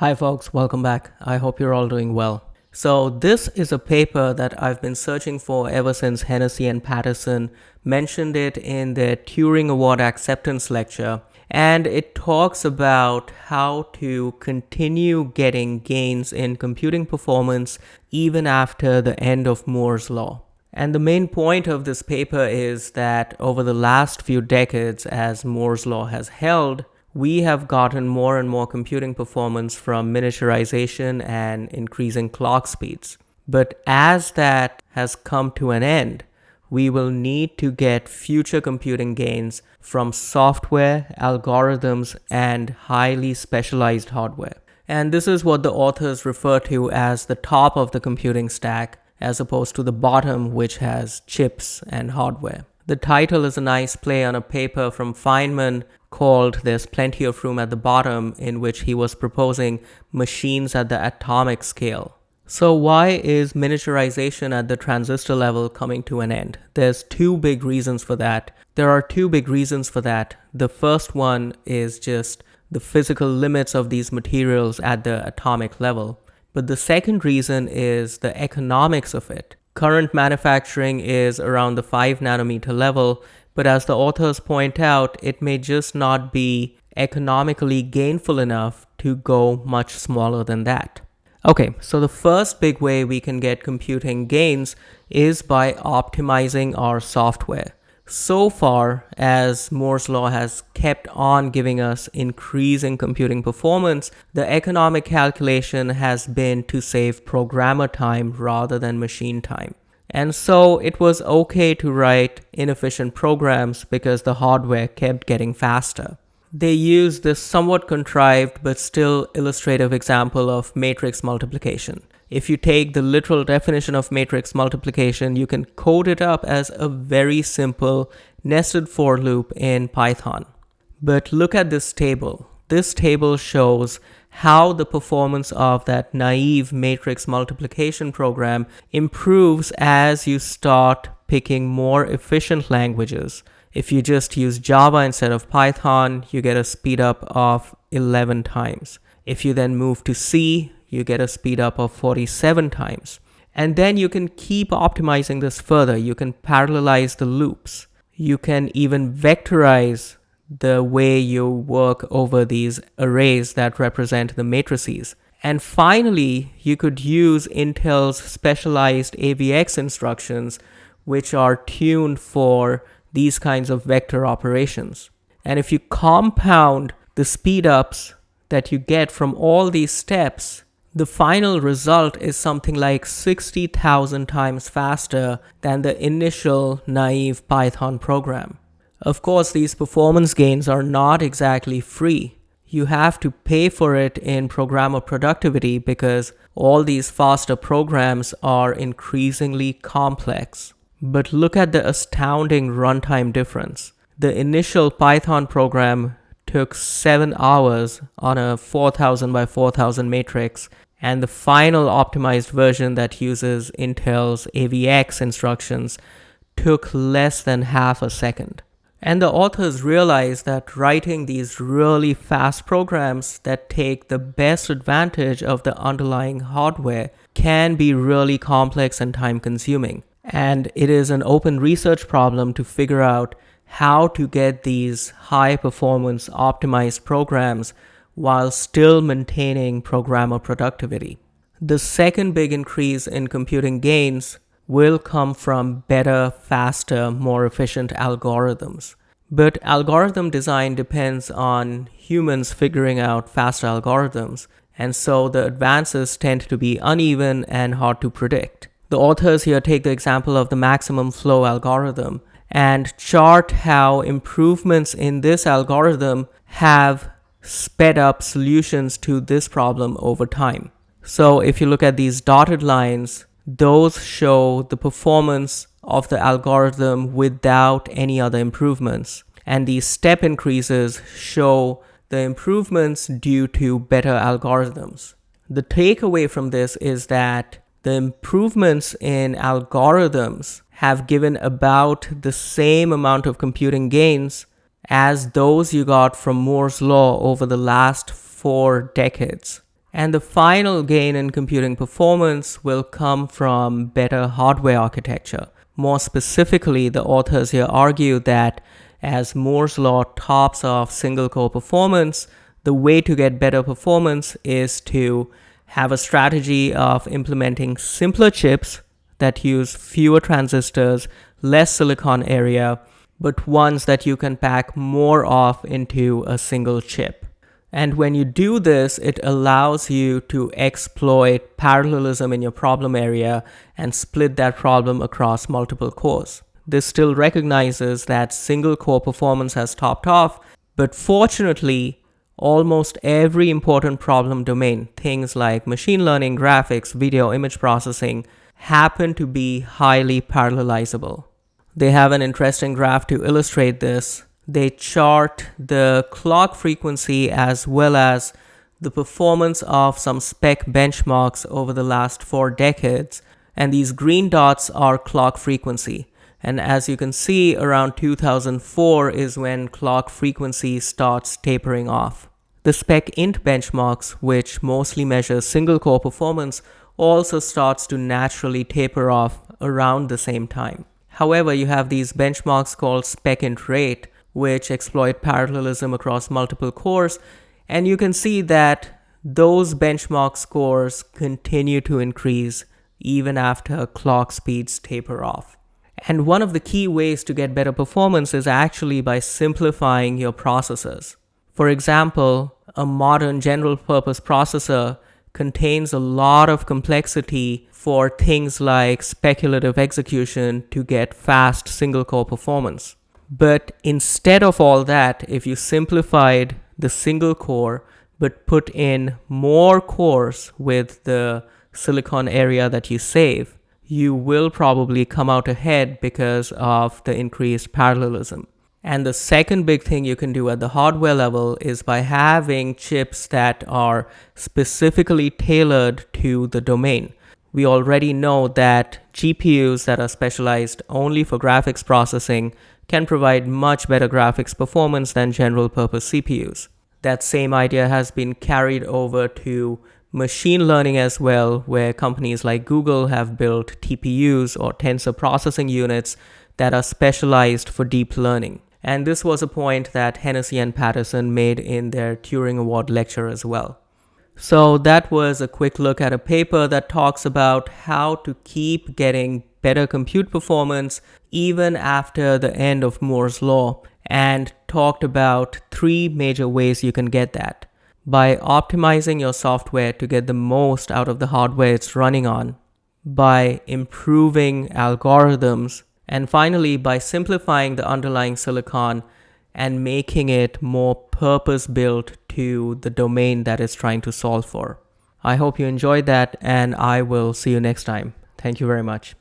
Hi folks, welcome back. I hope you're all doing well. So this is a paper that I've been searching for ever since Hennessy and Patterson mentioned it in their Turing Award acceptance lecture, and it talks about how to continue getting gains in computing performance even after the end of Moore's law. And the main point of this paper is that over the last few decades, as Moore's law has held, we have gotten more and more computing performance from miniaturization and increasing clock speeds. But as that has come to an end, we will need to get future computing gains from software, algorithms, and highly specialized hardware. And this is what the authors refer to as the top of the computing stack, as opposed to the bottom, which has chips and hardware. The title is a nice play on a paper from Feynman called There's Plenty of Room at the Bottom, in which he was proposing machines at the atomic scale. So why is miniaturization at the transistor level coming to an end? There's two big reasons for that. The first one is just the physical limits of these materials at the atomic level. But the second reason is the economics of it. Current manufacturing is around the 5 nanometer level, but as the authors point out, it may just not be economically gainful enough to go much smaller than that. Okay, so the first big way we can get computing gains is by optimizing our software. So far, as Moore's law has kept on giving us increasing computing performance, the economic calculation has been to save programmer time rather than machine time. And so it was okay to write inefficient programs because the hardware kept getting faster. They used this somewhat contrived but still illustrative example of matrix multiplication. If you take the literal definition of matrix multiplication, you can code it up as a very simple nested for loop in Python. But look at this table. This table shows how the performance of that naive matrix multiplication program improves as you start picking more efficient languages. If you just use Java instead of Python, you get a speed up of 11 times. If you then move to C, you get a speed up of 47 times. And then you can keep optimizing this further. You can parallelize the loops. You can even vectorize the way you work over these arrays that represent the matrices. And finally, you could use Intel's specialized AVX instructions, which are tuned for these kinds of vector operations. And if you compound the speedups that you get from all these steps, the final result is something like 60,000 times faster than the initial naive Python program. Of course, these performance gains are not exactly free. You have to pay for it in programmer productivity because all these faster programs are increasingly complex. But look at the astounding runtime difference. The initial Python program took 7 hours on a 4000 by 4000 matrix, and the final optimized version that uses Intel's AVX instructions took less than half a second. And the authors realized that writing these really fast programs that take the best advantage of the underlying hardware can be really complex and time-consuming. And it is an open research problem to figure out how to get these high-performance optimized programs while still maintaining programmer productivity. The second big increase in computing gains will come from better, faster, more efficient algorithms. But algorithm design depends on humans figuring out faster algorithms, and so the advances tend to be uneven and hard to predict. The authors here take the example of the maximum flow algorithm and chart how improvements in this algorithm have sped up solutions to this problem over time. So if you look at these dotted lines, those show the performance of the algorithm without any other improvements. And these step increases show the improvements due to better algorithms. The takeaway from this is that the improvements in algorithms have given about the same amount of computing gains as those you got from Moore's law over the last 4 decades. And the final gain in computing performance will come from better hardware architecture. More specifically, the authors here argue that as Moore's law tops off single-core performance, the way to get better performance is to have a strategy of implementing simpler chips that use fewer transistors, less silicon area, but ones that you can pack more of into a single chip. And when you do this, it allows you to exploit parallelism in your problem area and split that problem across multiple cores. This still recognizes that single core performance has topped off, but fortunately, almost every important problem domain, things like machine learning, graphics, video, image processing, happen to be highly parallelizable. They have an interesting graph to illustrate this. They chart the clock frequency as well as the performance of some spec benchmarks over the last 4 decades. And these green dots are clock frequency. And as you can see, around 2004 is when clock frequency starts tapering off. The spec int benchmarks, which mostly measure single core performance, also starts to naturally taper off around the same time. However, you have these benchmarks called spec int rate, which exploit parallelism across multiple cores, and you can see that those benchmark scores continue to increase even after clock speeds taper off. And one of the key ways to get better performance is actually by simplifying your processors. For example, a modern general purpose processor contains a lot of complexity for things like speculative execution to get fast single core performance. But instead of all that, if you simplified the single core but put in more cores with the silicon area that you save, you will probably come out ahead because of the increased parallelism. And the second big thing you can do at the hardware level is by having chips that are specifically tailored to the domain. We already know that GPUs that are specialized only for graphics processing can provide much better graphics performance than general purpose CPUs. That same idea has been carried over to machine learning as well, where companies like Google have built TPUs or tensor processing units that are specialized for deep learning. And this was a point that Hennessy and Patterson made in their Turing Award lecture as well. So that was a quick look at a paper that talks about how to keep getting better compute performance even after the end of Moore's law, and talked about 3 major ways you can get that. By optimizing your software to get the most out of the hardware it's running on, by improving algorithms, and finally by simplifying the underlying silicon and making it more purpose-built to the domain that it's trying to solve for. I hope you enjoyed that, and I will see you next time. Thank you very much.